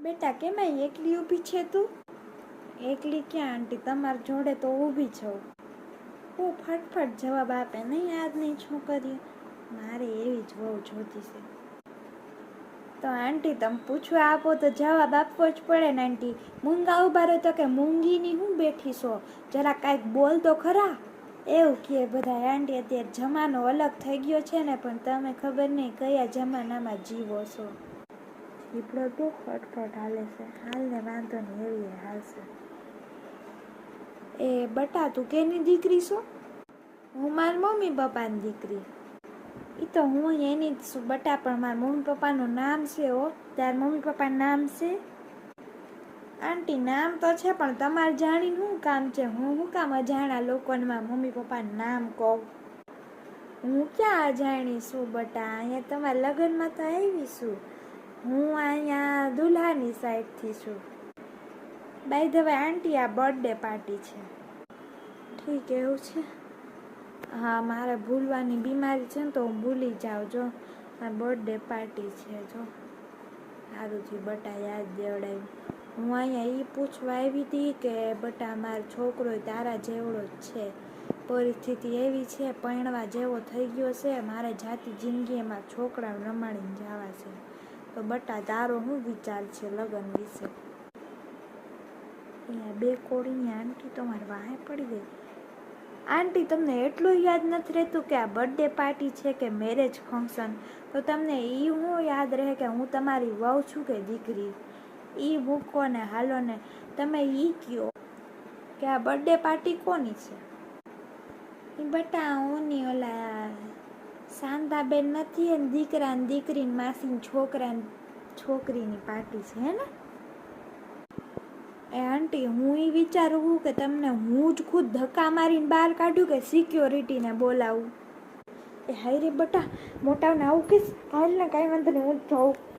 બેટા કેમાય એકલી ઊભી છે તું? એકલી ક્યાં આંટી, તમારી જોડે તો ઊભી છું. હું ફટફટ જવાબ આપે નહીં આજની છોકરી. મારે એવી જ વહુ જોતી છે. તો આંટી તમે પૂછવા આપો તો જવાબ આપવો જ પડે ને આંટી. મૂંગા ઉભા રહો તો કે મૂંગીની હું બેઠી છો, જરા કાંઈક બોલ તો ખરા. એવું કહે બધા આંટી. અત્યારે જમાનો અલગ થઈ ગયો છે ને, પણ તમે ખબર નહીં કયા જમાનામાં જીવો છો. દીપડો તો ફટફટ હાલે છે. હાલ ને વાંધો નહીં, એવી હાલશે. એ બટા તું કેની દીકરી છો? હું મારા મમ્મી પપ્પાની દીકરી. એ તો હું એની જ છું બટા, પણ મારા મમ્મી પપ્પાનું નામ છે હો. તાર મમ્મી પપ્પાનું નામ છે? આંટી નામ તો છે, પણ તમારે જાણીને શું કામ છે? હું શું કામ અજાણા લોકોને મારા મમ્મી પપ્પાનું નામ કહું? હું ક્યાં અજાણી છું બટા, અહીંયા તમારા લગ્નમાં તો આવી છું. હું અહીંયા દુલ્હાની સાઈડથી છું. બાય ધ વે આંટી, આ બર્થડે પાર્ટી છે. ઠીક એવું છે. હા, મારે ભૂલવાની બીમારી છે ને, તો હું ભૂલી જાઉં. જો આ બર્થડે પાર્ટી છે. જો સારું થયું બટા યાદ દેવડાવ્યું. હું અહીંયા એ પૂછવા આવી હતી કે બટા મારો છોકરો તારા જેવડો જ છે, પરિસ્થિતિ એવી છે પરણવા જેવો થઈ ગયો છે, મારે જાતી જિંદગીમાં છોકરા રમાડીને જવા છે. તો બટા તારો શું વિચાર છે લગ્ન વિશે? અહીંયા બે કોળીની આંટી તો મારે વાહે પડી ગઈ. આંટી તમને એટલું યાદ નથી રહેતું કે આ બર્થડે પાર્ટી છે કે મેરેજ ફંક્શન? તો તમને એ શું યાદ રહે કે હું તમારી વહુ છું કે દીકરી? એ મૂકો ને હાલો ને, તમે એ કહો કે આ બર્થડે પાર્ટી કોની છે? એ બટા ઓની ઓલા શાંતાબેન નથી ને, દીકરા ને દીકરીને માસીને છોકરા ને છોકરીની પાર્ટી છે ને. એ આંટી હું એ વિચારું કે તમને હું જ ખુદ ધક્કા મારીને બહાર કાઢું કે સિક્યોરિટીને બોલાવું? એ હાય રે બટા, મોટાને આવું કહીશ. હાલ ને કાંઈ વાંધો નહીં, હું જાઉં.